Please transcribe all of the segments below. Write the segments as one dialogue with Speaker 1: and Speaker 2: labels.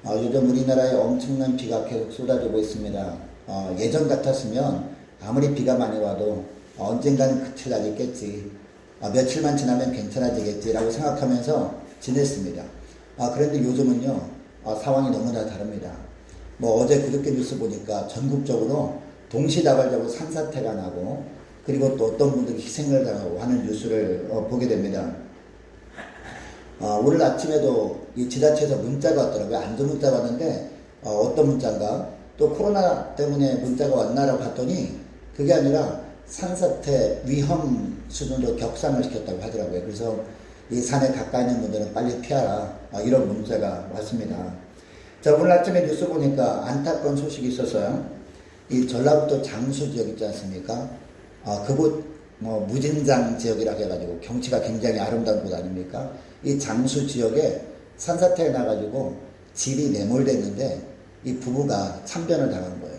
Speaker 1: 요즘 우리나라에 엄청난 비가 계속 쏟아지고 있습니다. 예전 같았으면 아무리 비가 많이 와도 언젠가는 그칠 날이 있겠지. 며칠만 지나면 괜찮아지겠지라고 생각하면서 지냈습니다. 그런데 요즘은요, 상황이 너무나 다릅니다. 어제 그저께 뉴스 보니까 전국적으로 동시다발적으로 산사태가 나고, 그리고 또 어떤 분들이 희생을 당하고 하는 뉴스를 보게 됩니다. 오늘 아침에도 이 지자체에서 문자가 왔더라고요. 안전 문자가 왔는데, 어떤 문자인가? 또 코로나 때문에 문자가 왔나라고 봤더니, 그게 아니라 산사태 위험 수준으로 격상을 시켰다고 하더라고요. 그래서 이 산에 가까이 있는 분들은 빨리 피하라. 이런 문자가 왔습니다. 자, 오늘 아침에 뉴스 보니까 안타까운 소식이 있었어요. 이 전라북도 장수 지역 있지 않습니까? 그곳 무진장 지역이라고 해가지고 경치가 굉장히 아름다운 곳 아닙니까? 이 장수 지역에 산사태가 나가지고 집이 매몰됐는데 이 부부가 참변을 당한 거예요.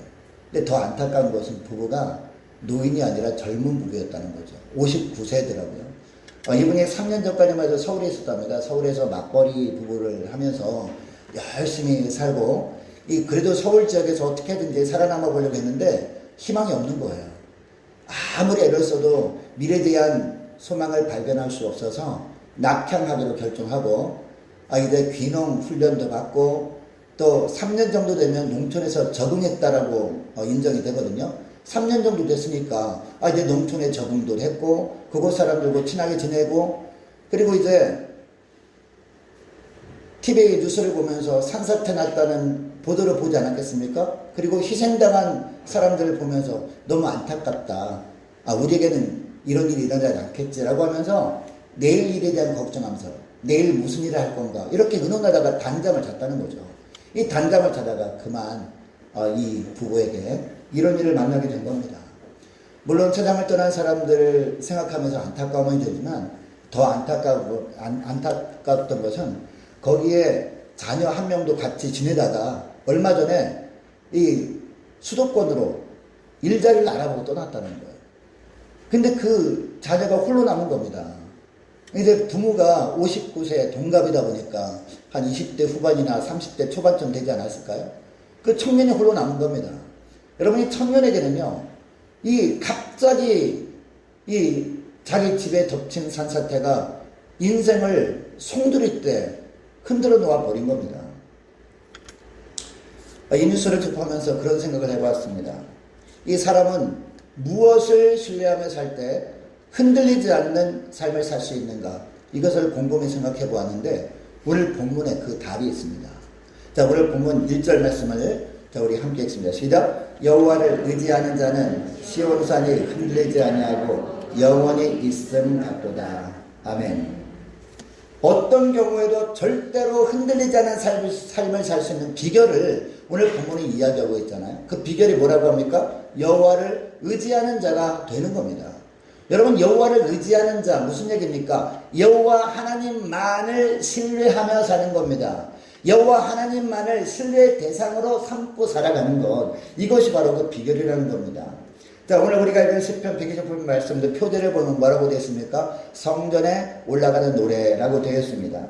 Speaker 1: 근데 더 안타까운 것은 부부가 노인이 아니라 젊은 부부였다는 거죠. 59세더라고요. 이분이 3년 전까지만 해도 서울에 있었답니다. 서울에서 맞벌이 부부를 하면서 열심히 살고, 그래도 서울 지역에서 어떻게든지 살아남아 보려고 했는데 희망이 없는 거예요. 아무리 애를 써도 미래에 대한 소망을 발견할 수 없어서 낙향하기로 결정하고, 이제 귀농 훈련도 받고, 또 3년 정도 되면 농촌에서 적응했다라고 인정이 되거든요. 3년 정도 됐으니까 이제 농촌에 적응도 했고, 그곳 사람들과 친하게 지내고, 그리고 이제 TV의 뉴스를 보면서 산사태 났다는 보도를 보지 않았겠습니까? 그리고 희생당한 사람들을 보면서 너무 안타깝다. 우리에게는 이런 일이 일어나지 않겠지라고 하면서 내일 일에 대한 걱정하면서 내일 무슨 일을 할 건가 이렇게 의논하다가 단잠을 잤다는 거죠. 이 단잠을 자다가 그만 이 부부에게 이런 일을 만나게 된 겁니다. 물론 세상을 떠난 사람들을 생각하면서 안타까움이 들지만 더 안타까웠던 것은 거기에 자녀 한 명도 같이 지내다가 얼마 전에 이 수도권으로 일자리를 알아보고 떠났다는 거예요. 근데 그 자녀가 홀로 남은 겁니다. 이제 부모가 59세 동갑이다 보니까 한 20대 후반이나 30대 초반쯤 되지 않았을까요? 그 청년이 홀로 남은 겁니다. 여러분이 청년에게는요, 갑자기 자기 집에 덮친 산사태가 인생을 송두리 때 흔들어 놓아 버린 겁니다. 이 뉴스를 접하면서 그런 생각을 해봤습니다. 이 사람은 무엇을 신뢰하며 살 때 흔들리지 않는 삶을 살 수 있는가? 이것을 곰곰이 생각해 보았는데 오늘 본문에 그 답이 있습니다. 자, 오늘 본문 1절 말씀을 우리 함께 읽습니다. 시작. 여호와를 의지하는 자는 시온산이 흔들리지 아니하고 영원히 있음 같도다. 아멘. 어떤 경우에도 절대로 흔들리지 않은 삶을 살 수 있는 비결을 오늘 본문이 이야기하고 있잖아요. 그 비결이 뭐라고 합니까? 여호와를 의지하는 자가 되는 겁니다. 여러분, 여호와를 의지하는 자 무슨 얘기입니까? 여호와 하나님만을 신뢰하며 사는 겁니다. 여호와 하나님만을 신뢰의 대상으로 삼고 살아가는 것, 이것이 바로 그 비결이라는 겁니다. 자, 오늘 우리가 읽은 시편 120편 말씀도 표제를 보면 뭐라고 되어 있습니까? 성전에 올라가는 노래라고 되어 있습니다.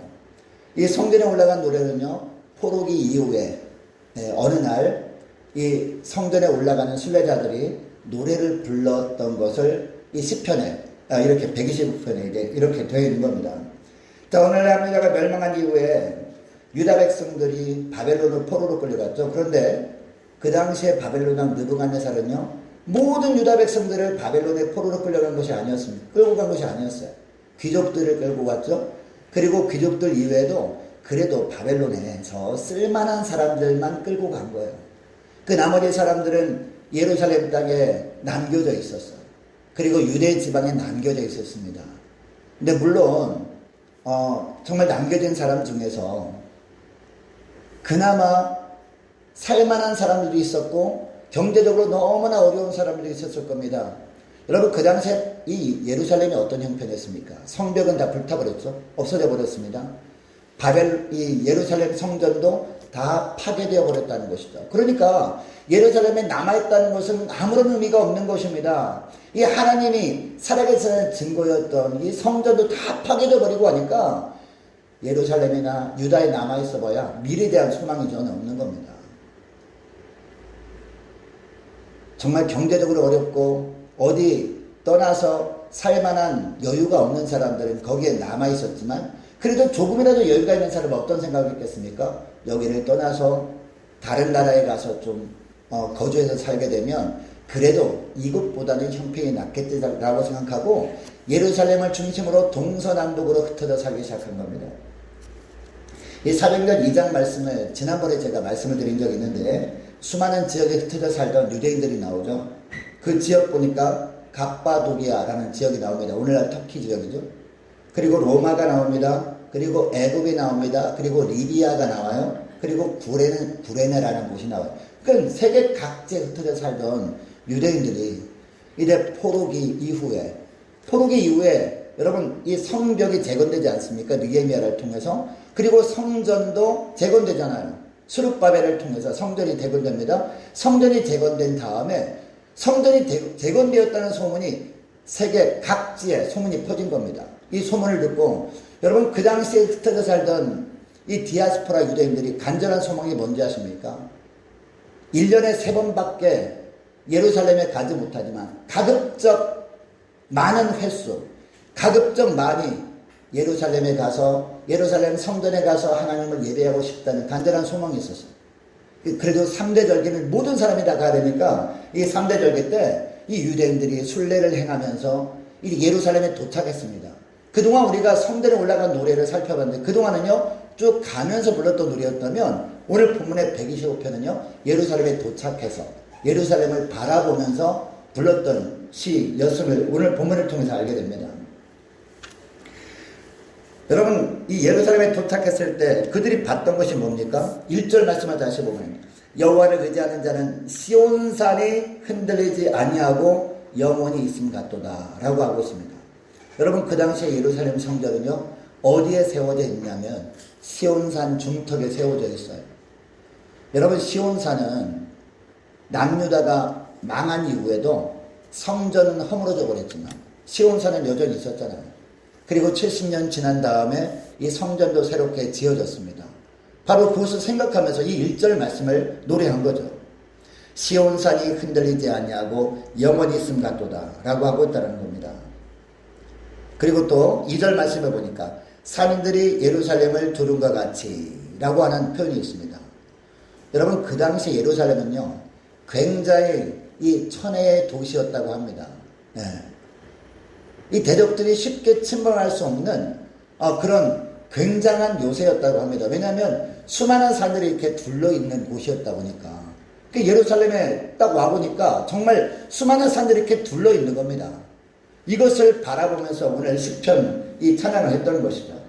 Speaker 1: 이 성전에 올라간 노래는요, 포로기 이후에 어느 날 이 성전에 올라가는 순례자들이 노래를 불렀던 것을 이 시편에 이렇게 120편에 이렇게 되어 있는 겁니다. 자, 오늘날 유다가 멸망한 이후에 유다 백성들이 바벨론으로 포로로 끌려갔죠. 그런데 그 당시에 바벨론 왕 느부갓네살은요, 모든 유다 백성들을 바벨론의 포로로 끌려간 것이 아니었습니다. 끌고 간 것이 아니었어요. 귀족들을 끌고 갔죠. 그리고 귀족들 이외에도 그래도 바벨론에서 쓸만한 사람들만 끌고 간 거예요. 그 나머지 사람들은 예루살렘 땅에 남겨져 있었어요. 그리고 유대 지방에 남겨져 있었습니다. 근데 물론 정말 남겨진 사람 중에서 그나마 살만한 사람들도 있었고 경제적으로 너무나 어려운 사람들이 있었을 겁니다. 여러분, 그 당시에 이 예루살렘이 어떤 형편이었습니까? 성벽은 다 불타버렸죠. 없어져 버렸습니다. 이 예루살렘 성전도 다 파괴되어 버렸다는 것이죠. 그러니까 예루살렘에 남아있다는 것은 아무런 의미가 없는 것입니다. 이 하나님이 살아계시는 증거였던 이 성전도 다 파괴되어 버리고 하니까 예루살렘이나 유다에 남아있어 봐야 미래에 대한 소망이 전혀 없는 겁니다. 정말 경제적으로 어렵고 어디 떠나서 살만한 여유가 없는 사람들은 거기에 남아있었지만 그래도 조금이라도 여유가 있는 사람은 어떤 생각이 있겠습니까? 여기를 떠나서 다른 나라에 가서 좀 거주해서 살게 되면 그래도 이곳보다는 형편이 낫겠지라고 생각하고 예루살렘을 중심으로 동서남북으로 흩어져 살기 시작한 겁니다. 이 사도행전 2장 말씀을 지난번에 제가 말씀을 드린 적이 있는데 수많은 지역에 흩어져 살던 유대인들이 나오죠. 그 지역 보니까 갑바도기아라는 지역이 나옵니다. 오늘날 터키 지역이죠. 그리고 로마가 나옵니다. 그리고 애굽이 나옵니다. 그리고 리비아가 나와요. 그리고 구레네라는 곳이 나와요. 그러니까 세계 각지에 흩어져 살던 유대인들이 이제 포로기 이후에 여러분 이 성벽이 재건되지 않습니까? 느헤미야를 통해서. 그리고 성전도 재건되잖아요. 스룹바벨을 통해서 성전이 재건됩니다. 성전이 재건된 다음에 성전이 재건되었다는 소문이 세계 각지에 소문이 퍼진 겁니다. 이 소문을 듣고 여러분 그 당시에 흩어져 살던 이 디아스포라 유대인들이 간절한 소망이 뭔지 아십니까? 1년에 3번밖에 예루살렘에 가지 못하지만 가급적 많은 횟수, 가급적 많이 예루살렘에 가서 예루살렘 성전에 가서 하나님을 예배하고 싶다는 간절한 소망이 있었어요. 그래도 3대 절기는 모든 사람이 다 가야 되니까 이 3대 절기 때 이 유대인들이 순례를 행하면서 예루살렘에 도착했습니다. 그동안 우리가 성전에 올라간 노래를 살펴봤는데 그동안은요 쭉 가면서 불렀던 노래였다면 오늘 본문의 125편은요 예루살렘에 도착해서 예루살렘을 바라보면서 불렀던 시였음을 오늘 본문을 통해서 알게 됩니다. 여러분 이 예루살렘에 도착했을 때 그들이 봤던 것이 뭡니까? 1절 말씀을 다시 보면 여호와를 의지하는 자는 시온산이 흔들리지 아니하고 영원히 있음 같도다 라고 하고 있습니다. 여러분 그 당시에 예루살렘 성전은요 어디에 세워져 있냐면 시온산 중턱에 세워져 있어요. 여러분 시온산은 남유다가 망한 이후에도 성전은 허물어져 버렸지만 시온산은 여전히 있었잖아요. 그리고 70년 지난 다음에 이 성전도 새롭게 지어졌습니다. 바로 그것을 생각하면서 이 1절 말씀을 노래한 거죠. 시온산이 흔들리지 아니하고 영원히 있음 같도다 라고 하고 있다는 겁니다. 그리고 또 2절 말씀을 보니까 산인들이 예루살렘을 두른과 같이 라고 하는 표현이 있습니다. 여러분 그 당시 예루살렘은요 굉장히 이 천혜의 도시였다고 합니다. 네. 이 대적들이 쉽게 침범할 수 없는 그런 굉장한 요새였다고 합니다. 왜냐하면 수많은 산들이 이렇게 둘러있는 곳이었다 보니까 예루살렘에 딱 와보니까 정말 수많은 산들이 이렇게 둘러있는 겁니다. 이것을 바라보면서 오늘 시편 이 찬양을 했던 것이죠.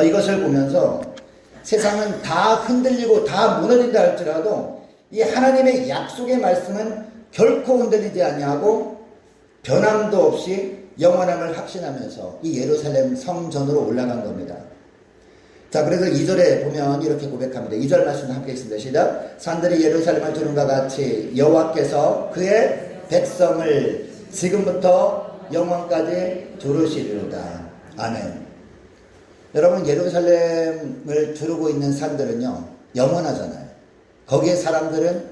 Speaker 1: 이것을 보면서 세상은 다 흔들리고 다 무너진다 할지라도 이 하나님의 약속의 말씀은 결코 흔들리지 아니하고 변함도 없이 영원함을 확신하면서 이 예루살렘 성전으로 올라간 겁니다. 자, 그래서 2절에 보면 이렇게 고백합니다. 2절 말씀 함께 있습니다. 시작. 산들이 예루살렘을 두른과 같이 여호와께서 그의 백성을 지금부터 영원까지 두르시리로다. 아멘. 여러분 예루살렘을 두르고 있는 산들은요 영원하잖아요. 거기에 사람들은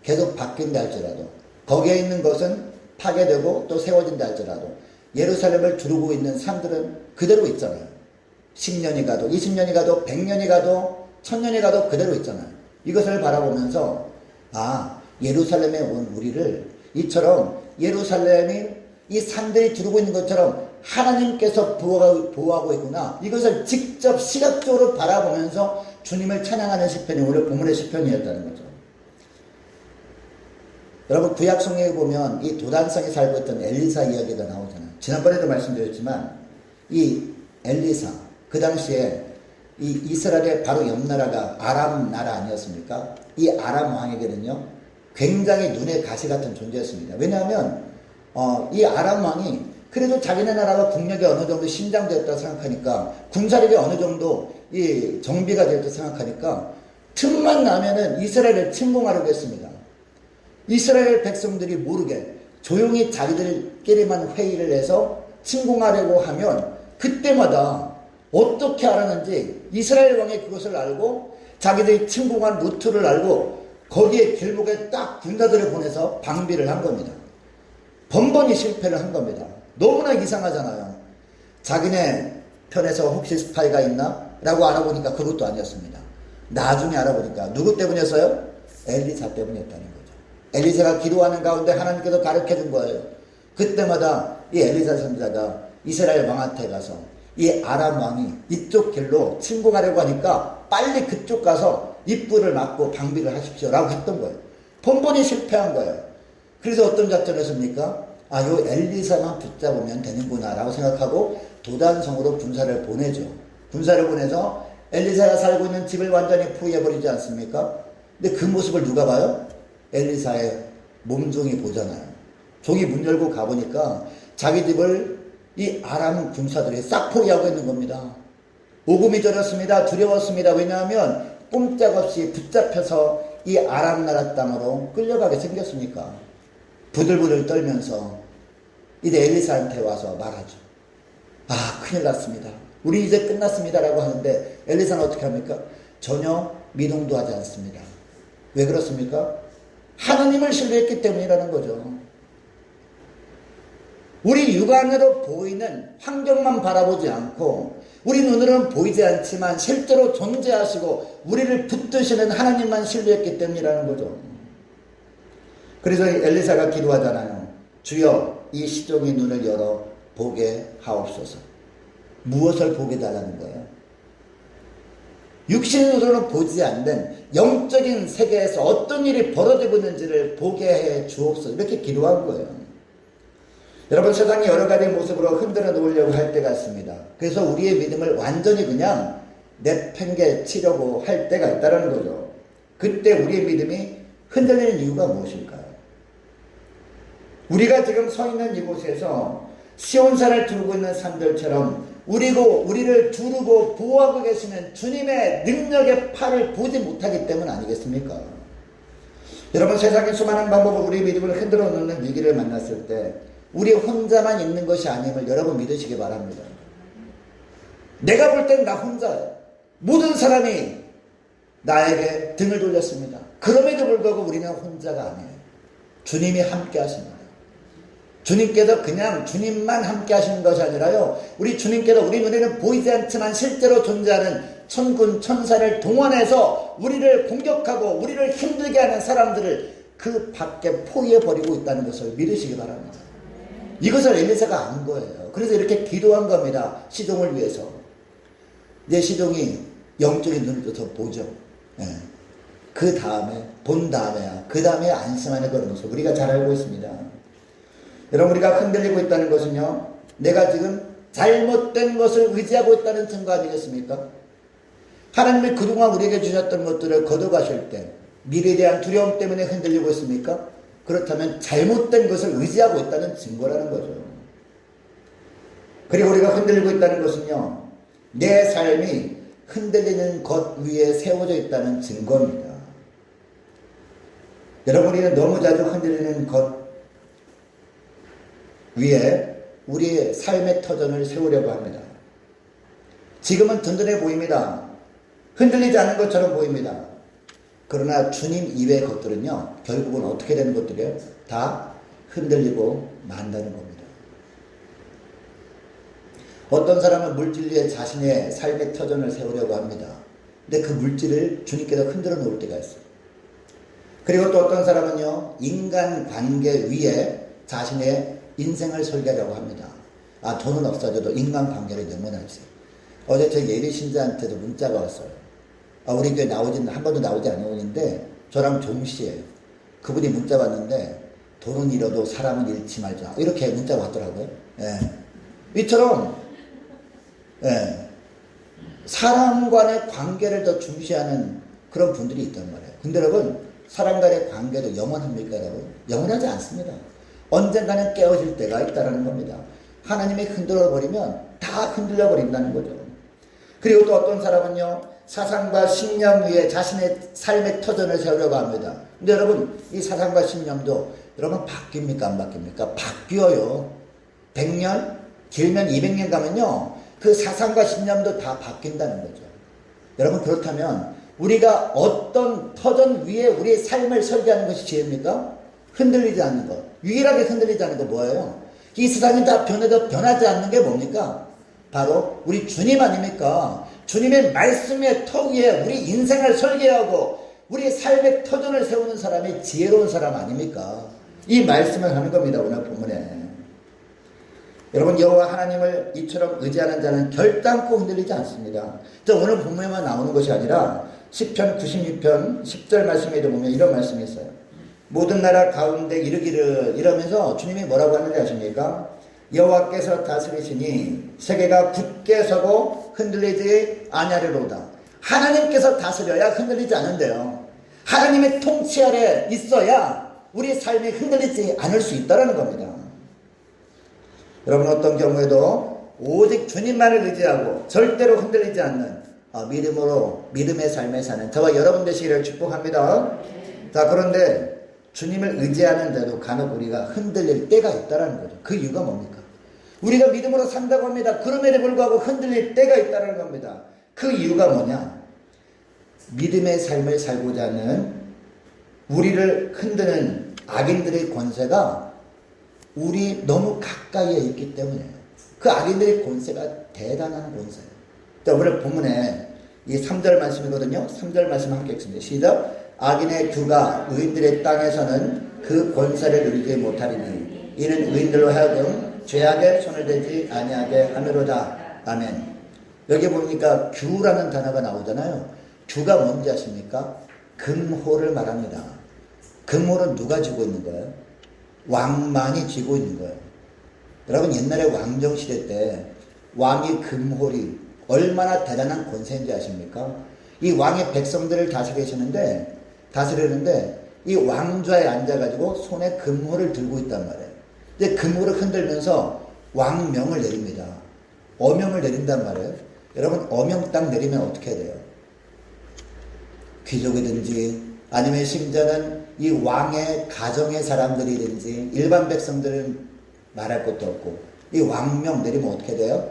Speaker 1: 계속 바뀐다 할지라도 거기에 있는 것은 파괴되고 또 세워진다 할지라도 예루살렘을 두르고 있는 산들은 그대로 있잖아요. 10년이 가도 20년이 가도 100년이 가도 1000년이 가도 그대로 있잖아요. 이것을 바라보면서 예루살렘에 온 우리를 이처럼 예루살렘이 이 산들이 두르고 있는 것처럼 하나님께서 보호하고 있구나. 이것을 직접 시각적으로 바라보면서 주님을 찬양하는 시편이 오늘 본문의 시편이었다는 거죠. 여러분 구약 성경에 보면 이 도단성에 살고 있던 엘리사 이야기가 나오잖아요. 지난번에도 말씀드렸지만 이 엘리사 그 당시에 이 이스라엘의 바로 옆 나라가 아람 나라 아니었습니까? 이 아람 왕에게는요 굉장히 눈에 가시 같은 존재였습니다. 왜냐하면 이 아람 왕이 그래도 자기네 나라가 국력이 어느 정도 신장되었다 생각하니까 군사력이 어느 정도 이 정비가 되었다 생각하니까 틈만 나면은 이스라엘을 침공하려고 했습니다. 이스라엘 백성들이 모르게 조용히 자기들끼리만 회의를 해서 침공하려고 하면 그때마다 어떻게 알았는지 이스라엘 왕이 그것을 알고 자기들이 침공한 루트를 알고 거기에 길목에 딱 군사들을 보내서 방비를 한 겁니다. 번번이 실패를 한 겁니다. 너무나 이상하잖아요. 자기네 편에서 혹시 스파이가 있나? 라고 알아보니까 그것도 아니었습니다. 나중에 알아보니까 누구 때문이었어요? 엘리사 때문이었다는 거죠. 엘리사가 기도하는 가운데 하나님께서 가르쳐준 거예요. 그때마다 이 엘리사 선지자가 이스라엘 왕한테 가서 이 아람 왕이 이쪽 길로 침공하려고 하니까 빨리 그쪽 가서 입구를 막고 방비를 하십시오 라고 했던 거예요. 번번이 실패한 거예요. 그래서 어떤 작전을 했습니까? 아, 요 엘리사만 붙잡으면 되는구나 라고 생각하고 도단성으로 군사를 보내죠. 군사를 보내서 엘리사가 살고 있는 집을 완전히 포위해버리지 않습니까? 근데 그 모습을 누가 봐요? 엘리사의 몸종이 보잖아요. 종이 문 열고 가보니까 자기 집을 이 아람 군사들이 싹 포위하고 있는 겁니다. 오금이 저렸습니다. 두려웠습니다. 왜냐하면 꼼짝없이 붙잡혀서 이 아람 나라 땅으로 끌려가게 생겼으니까. 부들부들 떨면서 이제 엘리사한테 와서 말하죠. 아, 큰일 났습니다. 우리 이제 끝났습니다 라고 하는데 엘리사는 어떻게 합니까? 전혀 미동도 하지 않습니다. 왜 그렇습니까? 하나님을 신뢰했기 때문이라는 거죠. 우리 육안으로 보이는 환경만 바라보지 않고 우리 눈으로는 보이지 않지만 실제로 존재하시고 우리를 붙드시는 하나님만 신뢰했기 때문이라는 거죠. 그래서 엘리사가 기도하잖아요. 주여 이 시종의 눈을 열어 보게 하옵소서. 무엇을 보게 달라는 거예요? 육신의 눈으로는 보지 않는 영적인 세계에서 어떤 일이 벌어지고 있는지를 보게 해 주옵소서. 이렇게 기도한 거예요. 여러분, 세상이 여러 가지 모습으로 흔들어 놓으려고 할 때가 있습니다. 그래서 우리의 믿음을 완전히 그냥 내팽개치려고 할 때가 있다는 거죠. 그때 우리의 믿음이 흔들리는 이유가 무엇일까요? 우리가 지금 서 있는 이곳에서 시온산을 두르고 있는 산들처럼 우리를 두르고 보호하고 계시는 주님의 능력의 팔을 보지 못하기 때문 아니겠습니까? 여러분, 세상의 수많은 방법으로 우리의 믿음을 흔들어 놓는 위기를 만났을 때 우리 혼자만 있는 것이 아님을 여러분 믿으시기 바랍니다. 내가 볼 땐 나 혼자예요. 모든 사람이 나에게 등을 돌렸습니다. 그럼에도 불구하고 우리는 혼자가 아니에요. 주님이 함께 하십니다. 주님께서 그냥 주님만 함께 하시는 것이 아니라요, 우리 주님께서 우리 눈에는 보이지 않지만 실제로 존재하는 천군 천사를 동원해서 우리를 공격하고 우리를 힘들게 하는 사람들을 그 밖에 포위해버리고 있다는 것을 믿으시기 바랍니다. 이것을 엘리사가 안 거예요. 그래서 이렇게 기도한 겁니다. 시종을 위해서. 이제 시종이 영적인 눈을 떠서 보죠. 예. 그 다음에 본 다음에야 그 다음에 안심하는 그런 모습 우리가 잘 알고 있습니다. 여러분, 우리가 흔들리고 있다는 것은요, 내가 지금 잘못된 것을 의지하고 있다는 증거 아니겠습니까? 하나님이 그동안 우리에게 주셨던 것들을 거둬가실 때 미래에 대한 두려움 때문에 흔들리고 있습니까? 그렇다면 잘못된 것을 의지하고 있다는 증거라는 거죠. 그리고 우리가 흔들리고 있다는 것은요, 내 삶이 흔들리는 것 위에 세워져 있다는 증거입니다. 여러분, 우리는 너무 자주 흔들리는 것 위에 우리의 삶의 터전을 세우려고 합니다. 지금은 든든해 보입니다. 흔들리지 않는 것처럼 보입니다. 그러나 주님 이외의 것들은요, 결국은 어떻게 되는 것들이에요? 다 흔들리고 만다는 겁니다. 어떤 사람은 물질 위에 자신의 삶의 터전을 세우려고 합니다. 근데 그 물질을 주님께서 흔들어 놓을 때가 있어요. 그리고 또 어떤 사람은요, 인간관계 위에 자신의 인생을 설계하려고 합니다. 아, 돈은 없어져도 인간관계를 영원하지. 어제 저 예비 신자한테도 문자가 왔어요. 아, 우리 교회 한 번도 나오지 않은 분인데 저랑 동시에 그분이 문자 왔는데 돈은 잃어도 사람은 잃지 말자. 이렇게 문자가 왔더라고요. 예. 이처럼 예. 사람 간의 관계를 더 중시하는 그런 분들이 있단 말이에요. 근데 여러분, 사람 간의 관계도 영원합니까, 여러분? 영원하지 않습니다. 언젠가는 깨어질 때가 있다는 겁니다. 하나님이 흔들어 버리면 다 흔들려 버린다는 거죠. 그리고 또 어떤 사람은요, 사상과 신념 위에 자신의 삶의 터전을 세우려고 합니다. 근데 여러분, 이 사상과 신념도 여러분 바뀝니까, 안 바뀝니까? 바뀌어요. 100년? 길면 200년 가면요, 그 그 사상과 신념도 다 바뀐다는 거죠. 여러분, 그렇다면 우리가 어떤 터전 위에 우리의 삶을 설계하는 것이 지혜입니까? 흔들리지 않는 것. 유일하게 흔들리지 않는 거 뭐예요? 이 세상이 다 변해도 변하지 않는 게 뭡니까? 바로 우리 주님 아닙니까? 주님의 말씀의 터 위에 우리 인생을 설계하고 우리의 삶의 터전을 세우는 사람이 지혜로운 사람 아닙니까? 이 말씀을 하는 겁니다, 오늘 본문에. 여러분, 여호와 하나님을 이처럼 의지하는 자는 결단코 흔들리지 않습니다. 오늘 본문에만 나오는 것이 아니라 시편 96편 10절 말씀에도 보면 이런 말씀이 있어요. 모든 나라 가운데 이르기를, 이러면서 주님이 뭐라고 하는지 아십니까? 여호와께서 다스리시니 세계가 굳게 서고 흔들리지 아니하리로다. 하나님께서 다스려야 흔들리지 않은데요, 하나님의 통치 아래 있어야 우리 삶이 흔들리지 않을 수 있다는 겁니다. 여러분, 어떤 경우에도 오직 주님만을 의지하고 절대로 흔들리지 않는 믿음으로 믿음의 삶을 사는 저와 여러분 되시기를 축복합니다. 자, 그런데 주님을 의지하는데도 간혹 우리가 흔들릴 때가 있다는 거죠. 그 이유가 뭡니까? 우리가 믿음으로 산다고 합니다. 그럼에도 불구하고 흔들릴 때가 있다는 겁니다. 그 이유가 뭐냐? 믿음의 삶을 살고자 하는 우리를 흔드는 악인들의 권세가 우리 너무 가까이에 있기 때문이에요. 그 악인들의 권세가 대단한 권세예요. 자, 오늘 본문에 이 3절 말씀이거든요. 3절 말씀 함께 읽습니다. 시작. 악인의 규가 의인들의 땅에서는 그 권세를 누리지 못하리니 이는 의인들로 하여금 죄악에 손을 대지 아니하게 하미로다. 아멘. 여기 보니까 규라는 단어가 나오잖아요. 규가 뭔지 아십니까? 금호를 말합니다. 금호는 누가 쥐고 있는 거예요? 왕만이 쥐고 있는 거예요. 여러분, 옛날에 왕정시대 때 왕이 금홀이 얼마나 대단한 권세인지 아십니까? 이 왕의 백성들을 다스리는데 이 왕좌에 앉아가지고 손에 금호를 들고 있단 말이에요. 근데 금호를 흔들면서 왕명을 내립니다. 어명을 내린단 말이에요. 여러분, 어명 딱 내리면 어떻게 해야 돼요? 귀족이든지 아니면 심지어는 이 왕의 가정의 사람들이든지 일반 백성들은 말할 것도 없고 이 왕명 내리면 어떻게 돼요?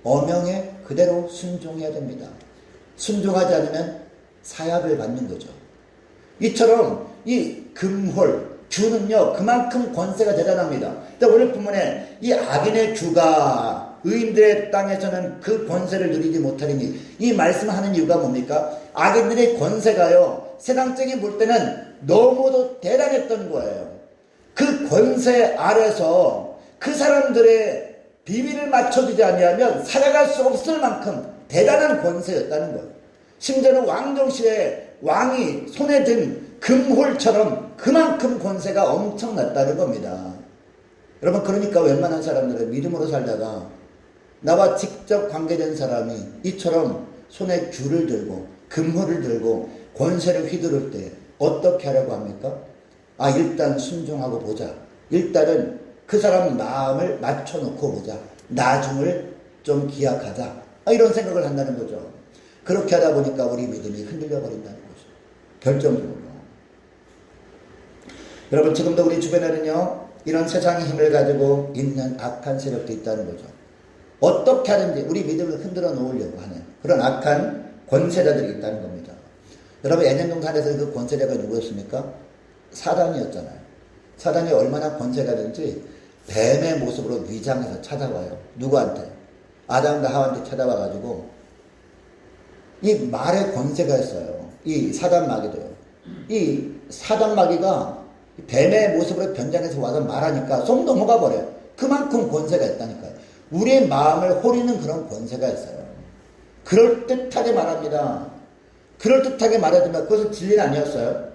Speaker 1: 어명에 그대로 순종해야 됩니다. 순종하지 않으면 사약을 받는 거죠. 이처럼 이 금홀, 규는요, 그만큼 권세가 대단합니다. 오늘 본문에 이 악인의 규가 의인들의 땅에서는 그 권세를 누리지 못하리니, 이 말씀하는 이유가 뭡니까? 악인들의 권세가요, 세상적인 볼 때는 너무도 대단했던 거예요. 그 권세 아래서 그 사람들의 비밀을 맞춰주지 아니하면 살아갈 수 없을 만큼 대단한 권세였다는 거예요. 심지어는 왕정시대 왕이 손에 든 금홀처럼 그만큼 권세가 엄청났다는 겁니다. 여러분, 그러니까 웬만한 사람들은 믿음으로 살다가 나와 직접 관계된 사람이 이처럼 손에 규를 들고 금홀을 들고 권세를 휘두를 때 어떻게 하라고 합니까? 일단 순종하고 보자. 일단은 그 사람 마음을 맞춰놓고 보자. 나중을 좀 기약하자. 이런 생각을 한다는 거죠. 그렇게 하다 보니까 우리 믿음이 흔들려 버린다는 거죠. 결정적으로. 여러분, 지금도 우리 주변에는요, 이런 세상의 힘을 가지고 있는 악한 세력도 있다는 거죠. 어떻게 하든지 우리 믿음을 흔들어 놓으려고 하는 그런 악한 권세자들이 있다는 겁니다. 여러분, 에덴동산에서 그 권세자가 누구였습니까? 사단이었잖아요. 사단이 얼마나 권세가 된지 뱀의 모습으로 위장해서 찾아와요. 누구한테? 아담과 하와한테 찾아와가지고 이 말의 권세가 있어요. 이 사단마귀도요. 이 사단마귀가 뱀의 모습으로 변장해서 와서 말하니까 쏙 넘어가 버려요. 그만큼 권세가 있다니까요. 우리의 마음을 호리는 그런 권세가 있어요. 그럴듯하게 말합니다. 그럴듯하게 말해주면 그것은 진리는 아니었어요.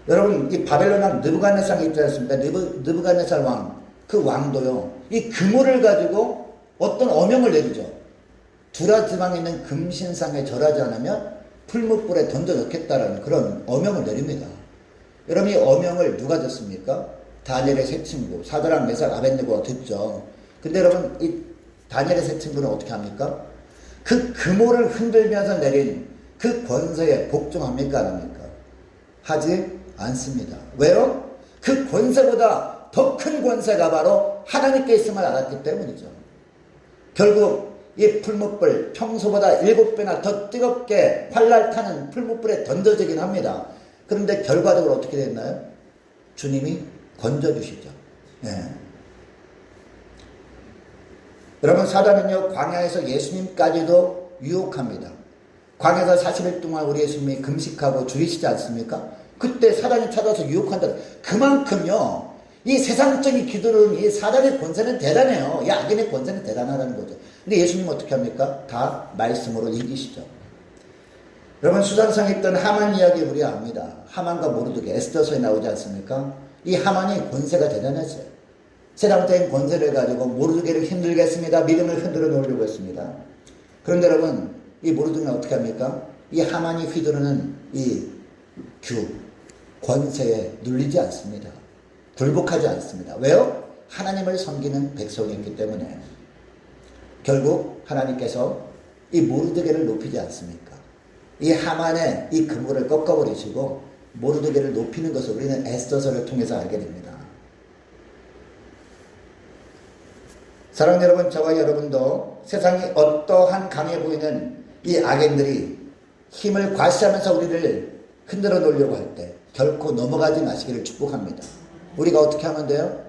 Speaker 1: 여러분, 이 바벨론 왕 느부갓네살이 있지 않습니까? 느부갓네살 왕, 그 왕도요, 이 금호를 가지고 어떤 어명을 내리죠. 두라 지방에 있는 금신상에 절하지 않으면 풀무불에 던져 넣겠다라는 그런 어명을 내립니다. 여러분, 이 어명을 누가 듣습니까? 다니엘의 세 친구, 사드락, 메삭, 아벳느고가 듣죠. 근데 여러분, 이 다니엘의 세 친구는 어떻게 합니까? 그 금호를 흔들면서 내린 그 권세에 복종합니까? 안 합니까? 하지 않습니다. 왜요? 그 권세보다 더 큰 권세가 바로 하나님께 있음을 알았기 때문이죠. 결국 이 풀무불, 평소보다 7배나 더 뜨겁게 활날 타는 풀무불에 던져지긴 합니다. 그런데 결과적으로 어떻게 됐나요? 주님이 건져주시죠. 네. 여러분, 사단은요, 광야에서 예수님까지도 유혹합니다. 광야에서 40일 동안 우리 예수님이 금식하고 죽이시지 않습니까? 그때 사단이 찾아서 유혹한다. 그만큼요, 이 세상적인 기도는 이 사단의 권세는 대단해요. 이 악인의 권세는 대단하다는 거죠. 근데 예수님은 어떻게 합니까? 다 말씀으로 이기시죠. 여러분, 수산성에 있던 하만 이야기 우리가 압니다. 하만과 모르드게, 에스더서에 나오지 않습니까? 이 하만이 권세가 대단했어요. 세상적인 권세를 가지고 모르드게를 힘들겠습니다. 믿음을 흔들어 놓으려고 했습니다. 그런데 여러분, 이 모르드게는 어떻게 합니까? 이 하만이 휘두르는 이 권세에 눌리지 않습니다. 굴복하지 않습니다. 왜요? 하나님을 섬기는 백성이었기 때문에. 결국 하나님께서 이 모르드게를 높이지 않습니까? 이 하만의 이 근거를 꺾어버리시고 모르드게를 높이는 것을 우리는 에스더서를 통해서 알게 됩니다. 사랑하는 여러분, 저와 여러분도 세상이 어떠한 강해 보이는 이 악인들이 힘을 과시하면서 우리를 흔들어 놓으려고 할 때 결코 넘어가지 마시기를 축복합니다. 우리가 어떻게 하면 돼요?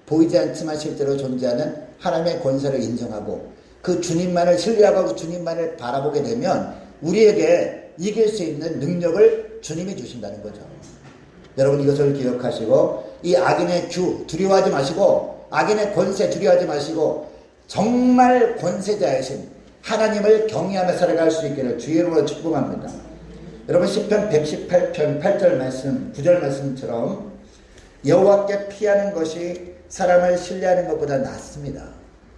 Speaker 1: 보이지 않지만 실제로 존재하는 하나님의 권세를 인정하고 그 주님만을 신뢰하고 그 주님만을 바라보게 되면 우리에게 이길 수 있는 능력을 주님이 주신다는 거죠. 여러분, 이것을 기억하시고 이 악인의 두려워하지 마시고 악인의 권세 두려워하지 마시고 정말 권세자이신 하나님을 경외하며 살아갈 수 있기를 주의 이름으로 축복합니다. 여러분, 시편 118편 8절 말씀 9절 말씀처럼 여호와께 피하는 것이 사람을 신뢰하는 것보다 낫습니다.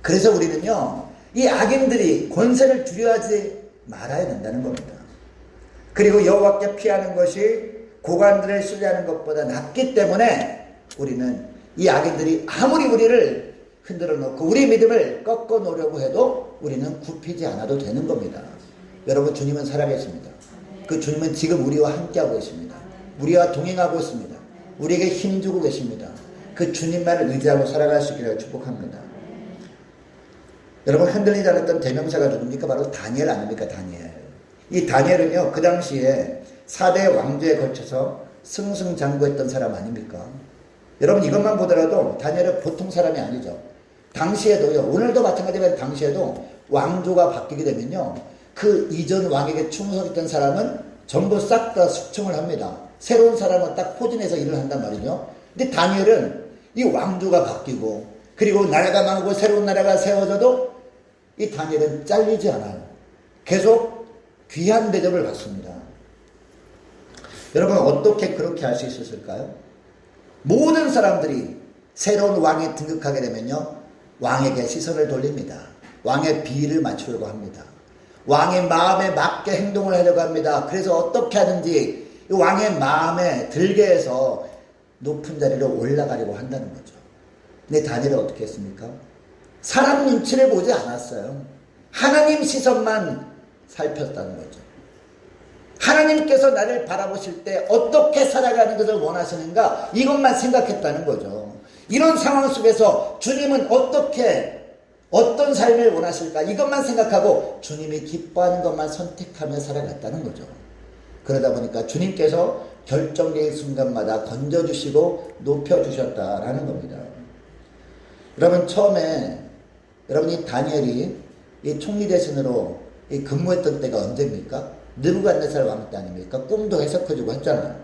Speaker 1: 그래서 우리는요, 이 악인들이 권세를 두려워하지 말아야 된다는 겁니다. 그리고 여호와께 피하는 것이 고관들을 신뢰하는 것보다 낫기 때문에 우리는 이 악인들이 아무리 우리를 흔들어 놓고 우리 믿음을 꺾어 놓으려고 해도 우리는 굽히지 않아도 되는 겁니다. 여러분, 주님은 살아계십니다. 그 주님은 지금 우리와 함께하고 계십니다. 우리와 동행하고 있습니다. 우리에게 힘주고 계십니다. 그 주님만을 의지하고 살아갈 수 있기를 축복합니다. 여러분, 흔들리지 않았던 대명사가 누굽니까? 바로 다니엘 아닙니까? 다니엘. 이 다니엘은요, 그 당시에 4대 왕조에 걸쳐서 승승장구했던 사람 아닙니까? 여러분, 이것만 보더라도 다니엘은 보통 사람이 아니죠. 당시에도요, 오늘도 마찬가지지만 당시에도 왕조가 바뀌게 되면요, 그 이전 왕에게 충성했던 사람은 전부 싹 다 숙청을 합니다. 새로운 사람은 딱 포진해서 일을 한단 말이죠. 근데 다니엘은 이 왕조가 바뀌고 그리고 나라가 망하고 새로운 나라가 세워져도 이 다니엘은 잘리지 않아요. 계속 귀한 대접을 받습니다. 여러분, 어떻게 그렇게 할 수 있었을까요? 모든 사람들이 새로운 왕에 등극하게 되면요, 왕에게 시선을 돌립니다. 왕의 비위를 맞추려고 합니다. 왕의 마음에 맞게 행동을 하려고 합니다. 그래서 어떻게 하든지 왕의 마음에 들게 해서 높은 자리로 올라가려고 한다는 거죠. 근데 다니엘은 어떻게 했습니까? 사람 눈치를 보지 않았어요. 하나님 시선만 살폈다는 거죠. 하나님께서 나를 바라보실 때 어떻게 살아가는 것을 원하시는가, 이것만 생각했다는 거죠. 이런 상황 속에서 주님은 어떤 삶을 원하실까, 이것만 생각하고 주님이 기뻐하는 것만 선택하며 살아갔다는 거죠. 그러다 보니까 주님께서 결정적인 순간마다 건져주시고 높여주셨다라는 겁니다. 여러분, 처음에 여러분이 다니엘이 이 총리 대신으로 근무했던 때가 언제입니까? 느부갓네살 왕 때 아닙니까? 꿈도 해석해주고 했잖아요.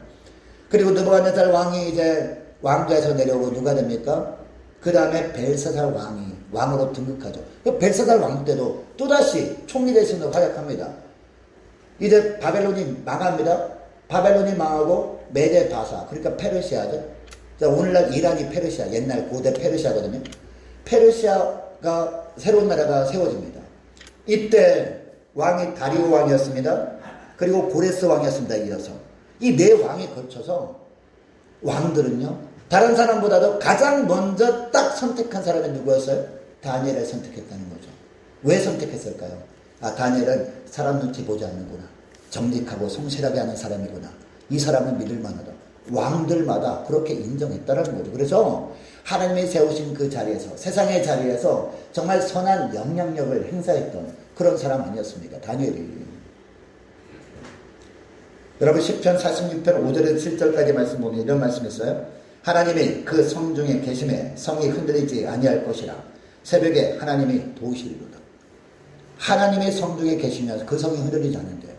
Speaker 1: 그리고 느부갓네살 왕이 이제 왕좌에서 내려오고 누가 됩니까? 그 다음에 벨사살 왕이 왕으로 등극하죠. 벨사살 왕 때도 또다시 총리 대신으로 활약합니다. 이제 바벨론이 망합니다. 바벨론이 망하고 메데 바사, 그러니까 페르시아죠. 자, 오늘날 이란이 페르시아, 옛날 고대 페르시아거든요. 페르시아가 새로운 나라가 세워집니다. 이때 왕이 다리오 왕이었습니다. 그리고 고레스 왕이었습니다. 이어서 이 네 왕에 걸쳐서 왕들은요, 다른 사람보다도 가장 먼저 딱 선택한 사람이 누구였어요? 다니엘을 선택했다는 거죠. 왜 선택했을까요? 다니엘은 사람 눈치 보지 않는구나. 정직하고 성실하게 하는 사람이구나. 이 사람은 믿을 만하다. 왕들마다 그렇게 인정했다라는 거죠. 그래서 하나님이 세우신 그 자리에서, 세상의 자리에서 정말 선한 영향력을 행사했던 그런 사람 아니었습니까? 다니엘이. 여러분 시편 46편 5절에서 7절까지 말씀 보면 이런 말씀이 있어요. 하나님이 그 성 중에 계심에 성이 흔들리지 아니할 것이라. 새벽에 하나님이 도우시리로다. 하나님의 성 중에 계시면서 그 성이 흔들리지 않는데요.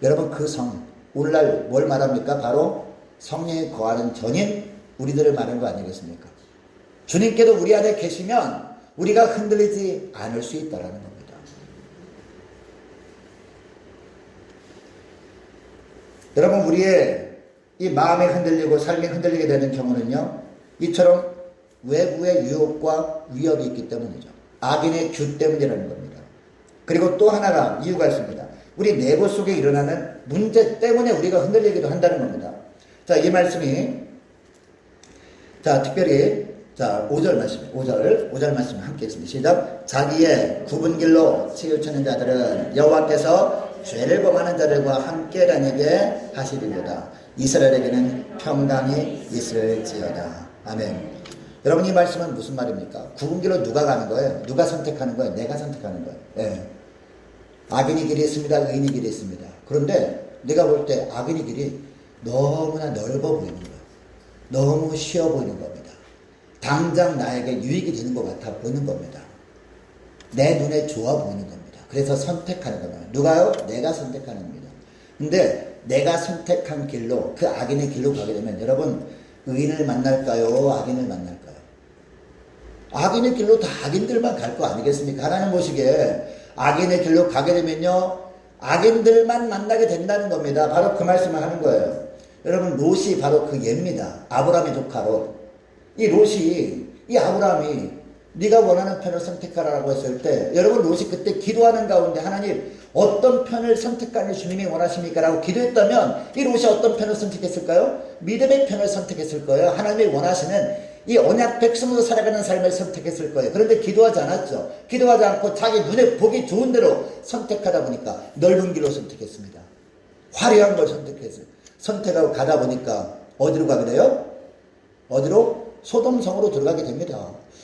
Speaker 1: 여러분 그 성, 오늘날 뭘 말합니까? 바로 성령이 거하는 전인 우리들을 말하는 거 아니겠습니까? 주님께도 우리 안에 계시면 우리가 흔들리지 않을 수 있다는 겁니다. 여러분 우리의 이 마음이 흔들리고 삶이 흔들리게 되는 경우는요, 이처럼 외부의 유혹과 위협이 있기 때문이죠. 악인의 규 때문이라는 겁니다. 그리고 또 하나가 이유가 있습니다. 우리 내부 속에 일어나는 문제 때문에 우리가 흔들리기도 한다는 겁니다. 자, 이 말씀이, 자, 특별히, 자, 5절 말씀, 5절 말씀 함께 했습니다. 시작. 자기의 굽은 길로 치우치는 자들은 여호와께서 죄를 범하는 자들과 함께 다니게 하시리로다. 이스라엘에게는 평강이 있을지어다. 아멘. 여러분 이 말씀은 무슨 말입니까? 굽은 길로 누가 가는 거예요? 누가 선택하는 거예요? 내가 선택하는 거예요. 예. 악인의 길이 있습니다. 의인의 길이 있습니다. 그런데 내가 볼 때 악인의 길이 너무나 넓어 보이는 거예요. 너무 쉬워 보이는 겁니다. 당장 나에게 유익이 되는 것 같아 보이는 겁니다. 내 눈에 좋아 보이는 겁니다. 그래서 선택하는 겁니다. 누가요? 내가 선택하는 겁니다. 근데 내가 선택한 길로, 그 악인의 길로 가게 되면 여러분 의인을 만날까요? 악인을 만날까요? 악인의 길로 다 악인들만 갈 거 아니겠습니까? 하나님 보시기에 악인의 길로 가게 되면요, 악인들만 만나게 된다는 겁니다. 바로 그 말씀을 하는 거예요. 여러분 롯이 바로 그 예입니다. 아브라함의 조카 롯. 이 롯이, 이 아브라함이 네가 원하는 편을 선택하라고 했을 때, 여러분 롯이 그때 기도하는 가운데 하나님 어떤 편을 선택하는 주님이 원하십니까? 라고 기도했다면 이 롯이 어떤 편을 선택했을까요? 믿음의 편을 선택했을 거예요. 하나님이 원하시는 이 언약 백성으로 살아가는 삶을 선택했을 거예요. 그런데 기도하지 않았죠. 기도하지 않고 자기 눈에 보기 좋은 대로 선택하다 보니까 넓은 길로 선택했습니다. 화려한 걸 선택했어요. 선택하고 가다 보니까 어디로 가게 돼요? 어디로? 소돔성으로 들어가게 됩니다.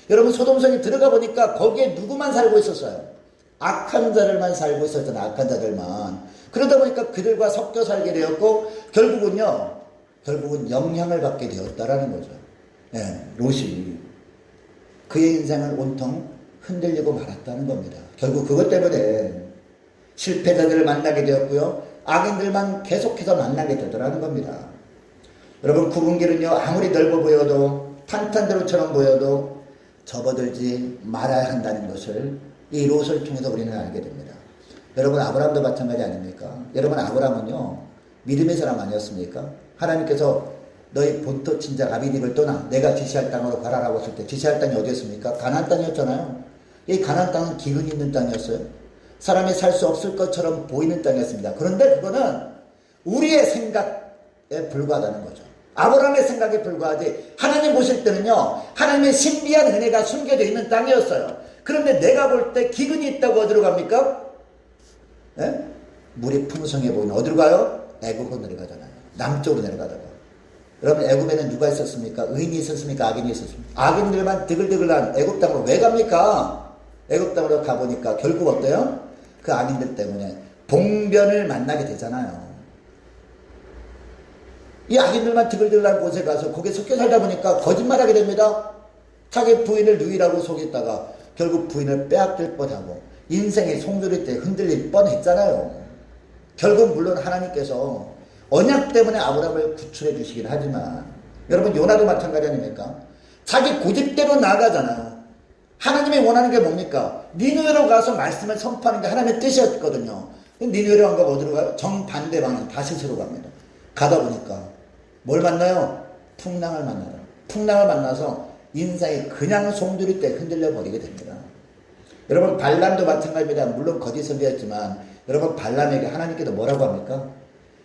Speaker 1: 여러분 소돔성에 들어가 보니까 거기에 누구만 살고 있었어요? 악한 자들만 살고 있었잖아요. 악한 자들만. 그러다 보니까 그들과 섞여 살게 되었고 결국은 영향을 받게 되었다라는 거죠. 예, 롯이 그의 인생을 온통 흔들리고 말았다는 겁니다. 결국 그것 때문에 실패자들을 만나게 되었고요. 악인들만 계속해서 만나게 되더라는 겁니다. 여러분 굽은 길은요, 아무리 넓어 보여도 탄탄대로처럼 보여도 접어들지 말아야 한다는 것을 이 롯을 통해서 우리는 알게 됩니다. 여러분 아브라함도 마찬가지 아닙니까? 여러분 아브라함은요 믿음의 사람 아니었습니까? 하나님께서 너희 본토 친자 아비집을 떠나 내가 지시할 땅으로 가라라고 했을 때 지시할 땅이 어디였습니까? 가나안 땅이었잖아요. 이 가나안 땅은 기근이 있는 땅이었어요. 사람이 살 수 없을 것처럼 보이는 땅이었습니다. 그런데 그거는 우리의 생각에 불과하다는 거죠. 아브라함의 생각에 불과하지 하나님 보실 때는요 하나님의 신비한 은혜가 숨겨져 있는 땅이었어요. 그런데 내가 볼 때 기근이 있다고 어디로 갑니까? 네? 물이 풍성해 보이는 어디로 가요? 애굽으로 내려가잖아요. 남쪽으로 내려가다가. 여러분 애굽에는 누가 있었습니까? 의인이 있었습니까? 악인이 있었습니까? 악인들만 드글드글한 애굽 땅으로 왜 갑니까? 애굽 땅으로 가보니까 결국 어때요? 그 악인들 때문에 봉변을 만나게 되잖아요. 이 악인들만 드글드글한 곳에 가서 거기에 섞여 살다 보니까 거짓말하게 됩니다. 자기 부인을 누이라고 속였다가 결국 부인을 빼앗길 뻔하고 인생의 송두리 때 흔들릴 뻔했잖아요. 결국 물론 하나님께서 언약 때문에 아브라함을 구출해 주시긴 하지만 여러분 요나도 마찬가지 아닙니까? 자기 고집대로 나아가잖아요. 하나님이 원하는 게 뭡니까? 니느웨로 가서 말씀을 선포하는 게 하나님의 뜻이었거든요. 니느웨로 안 가고 어디로 가요? 정반대 방향 다시스로 갑니다. 가다 보니까 뭘 만나요? 풍랑을 만나요. 풍랑을 만나서 인생이 그냥 송두리 때 흔들려 버리게 됩니다. 여러분 발람도 마찬가지입니다. 물론 거짓선비였지만 여러분 발람에게 하나님께서 뭐라고 합니까?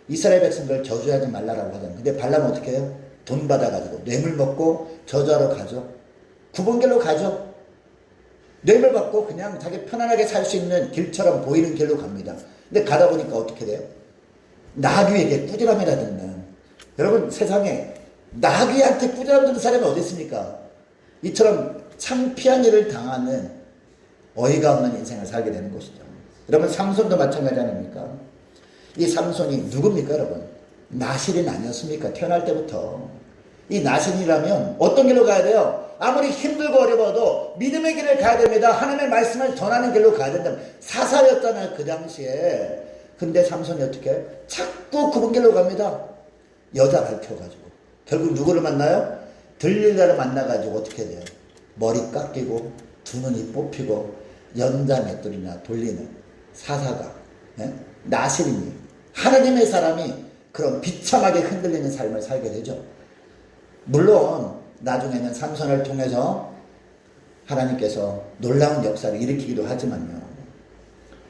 Speaker 1: 이스라엘 백성들 저주하지 말라라고 하잖아요. 근데 발람은 어떻게 해요? 돈 받아가지고 뇌물 먹고 저주하러 가죠. 굽은 길로 가죠. 뇌물 받고 그냥 자기 편안하게 살 수 있는 길처럼 보이는 길로 갑니다. 근데 가다 보니까 어떻게 돼요? 나귀에게 꾸지람이라 듣는. 여러분 세상에 나귀한테 꾸지람 듣는 사람이 어디 있습니까? 이처럼 창피한 일을 당하는 어이가 없는 인생을 살게 되는 것이죠. 여러분 삼손도 마찬가지 아닙니까? 이 삼손이 누굽니까 여러분? 나실인 아니었습니까? 태어날 때부터. 이 나실이라면 어떤 길로 가야 돼요? 아무리 힘들고 어려워도 믿음의 길을 가야 됩니다. 하나님의 말씀을 전하는 길로 가야 된다. 사사였잖아요 그 당시에. 근데 삼손이 어떻게? 자꾸 그분 길로 갑니다. 여자 밝혀가지고. 결국 누구를 만나요? 들릴라를 만나가지고 어떻게 돼요? 머리 깎이고 두 눈이 뽑히고 연자 맷돌이나 돌리는 사사가, 예? 나실이니 하나님의 사람이 그런 비참하게 흔들리는 삶을 살게 되죠. 물론 나중에는 삼손을 통해서 하나님께서 놀라운 역사를 일으키기도 하지만요.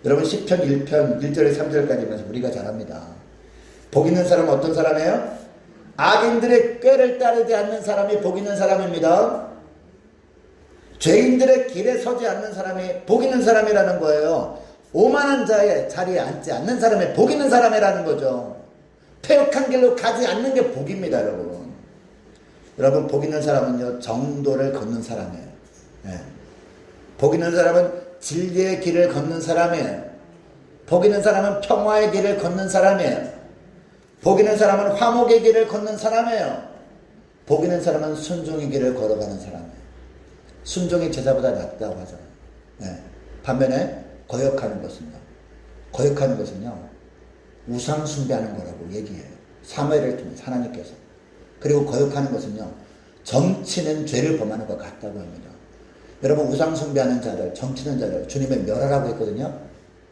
Speaker 1: 여러분 시편 1편 1절에 3절까지 보면서 우리가 잘 압니다. 복 있는 사람은 어떤 사람이에요? 악인들의 꾀를 따르지 않는 사람이 복 있는 사람입니다. 죄인들의 길에 서지 않는 사람이 복 있는 사람이라는 거예요. 오만한 자의 자리에 앉지 않는 사람이 복 있는 사람이라는 거죠. 패역한 길로 가지 않는 게 복입니다 여러분. 여러분 복 있는 사람은요 정도를 걷는 사람이에요. 네. 복 있는 사람은 진리의 길을 걷는 사람이에요. 복 있는 사람은 평화의 길을 걷는 사람이에요. 복 있는 사람은 화목의 길을 걷는 사람이에요. 복 있는 사람은 순종의 길을 걸어가는 사람이에요. 순종이 제사보다 낫다고 하잖아요. 네. 반면에 거역하는 것은요 우상 숭배하는 거라고 얘기해요. 사무엘을 통해서 하나님께서. 그리고 거역하는 것은요 점치는 죄를 범하는 것 같다고 합니다. 여러분 우상 숭배하는 자들, 점치는 자들 주님의 멸하라고 했거든요.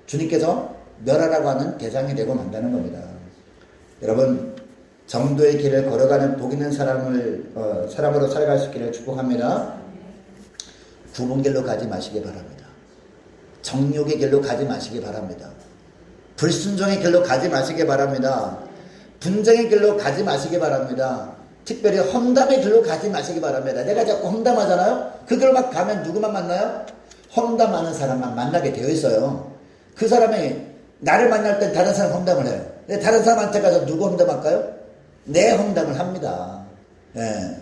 Speaker 1: 주님께서 멸하라고 하는 대상이 되고 만다는 겁니다. 여러분 정도의 길을 걸어가는 복 있는 사람으로 살아갈 수 있기를 축복합니다. 구분길로 가지 마시기 바랍니다. 정욕의 길로 가지 마시기 바랍니다. 불순종의 길로 가지 마시기 바랍니다. 분쟁의 길로 가지 마시기 바랍니다. 특별히 험담의 길로 가지 마시기 바랍니다. 내가 자꾸 험담하잖아요. 그 길로 막 가면 누구만 만나요? 험담하는 사람만 만나게 되어 있어요. 그 사람이 나를 만날 땐 다른 사람 험담을 해요. 다른 사람한테 가서 누구 험담할까요? 내 험담을 합니다. 예.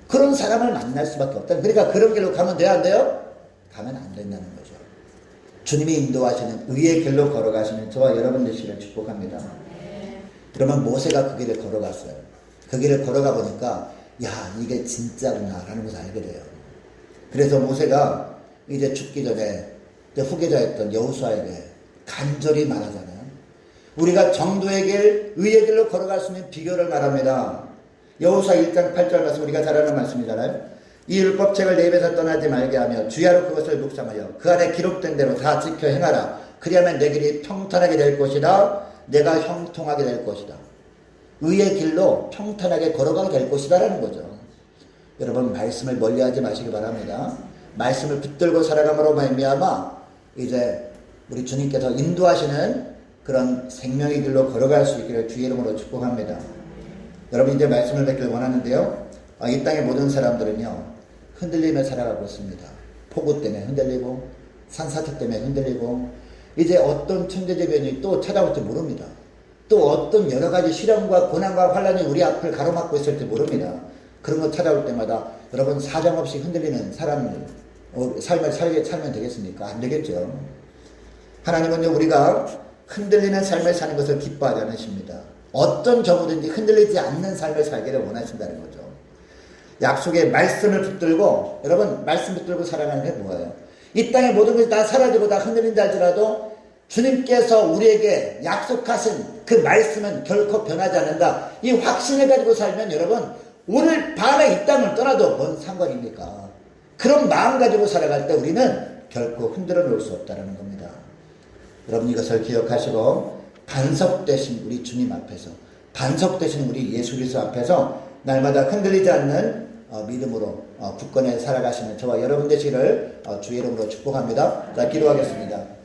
Speaker 1: 그런 사람을 만날 수밖에 없다. 그러니까 그런 길로 가면 돼요? 안 돼요? 가면 안 된다는 거죠. 주님이 인도하시는 의의 길로 걸어가시는 저와 여러분 되시기를 축복합니다. 그러면 모세가 그 길을 걸어갔어요. 그 길을 걸어가 보니까 야 이게 진짜구나 라는 것을 알게 돼요. 그래서 모세가 이제 죽기 전에 후계자였던 여호수아에게 간절히 말하잖아요. 우리가 정도의 길, 의의 길로 걸어갈 수 있는 비결을 말합니다. 여호수아 1장 8절 말씀 우리가 잘 아는 말씀이잖아요. 이 율법책을 내 입에서 떠나지 말게 하며 주야로 그것을 묵상하여 그 안에 기록된 대로 다 지켜 행하라. 그리하면 내 길이 평탄하게 될 것이다. 내가 형통하게 될 것이다. 의의 길로 평탄하게 걸어가게 될 것이다 라는 거죠. 여러분 말씀을 멀리하지 마시기 바랍니다. 말씀을 붙들고 살아감으로 말미암아 이제 우리 주님께서 인도하시는 그런 생명의 길로 걸어갈 수 있기를 주의 이름으로 축복합니다. 여러분 이제 말씀을 뵙길 원하는데요. 이 땅의 모든 사람들은요 흔들리며 살아가고 있습니다. 폭우 때문에 흔들리고 산사태 때문에 흔들리고 이제 어떤 천재재변이 또 찾아올지 모릅니다. 또 어떤 여러 가지 시련과 고난과 환란이 우리 앞을 가로막고 있을지 모릅니다. 그런 거 찾아올 때마다 여러분 사정없이 흔들리는 삶을 살면 되겠습니까? 안 되겠죠. 하나님은요 우리가 흔들리는 삶을 사는 것을 기뻐하지 않으십니다. 어떤 경우든지 흔들리지 않는 삶을 살기를 원하신다는 거죠. 약속의 말씀을 붙들고 여러분 말씀 붙들고 살아가는 게 뭐예요? 이 땅의 모든 것이 다 사라지고 다 흔들린다 할지라도 주님께서 우리에게 약속하신 그 말씀은 결코 변하지 않는다. 이 확신을 가지고 살면 여러분 오늘 밤에 이 땅을 떠나도 뭔 상관입니까? 그런 마음 가지고 살아갈 때 우리는 결코 흔들어 놓을 수 없다는 겁니다. 여러분 이것을 기억하시고 반석되신 우리 주님 앞에서 반석되신 우리 예수 그리스도 앞에서 날마다 흔들리지 않는 믿음으로 굳건히 살아가시는 저와 여러분 되시기를 주의 이름으로 축복합니다. 자 기도하겠습니다.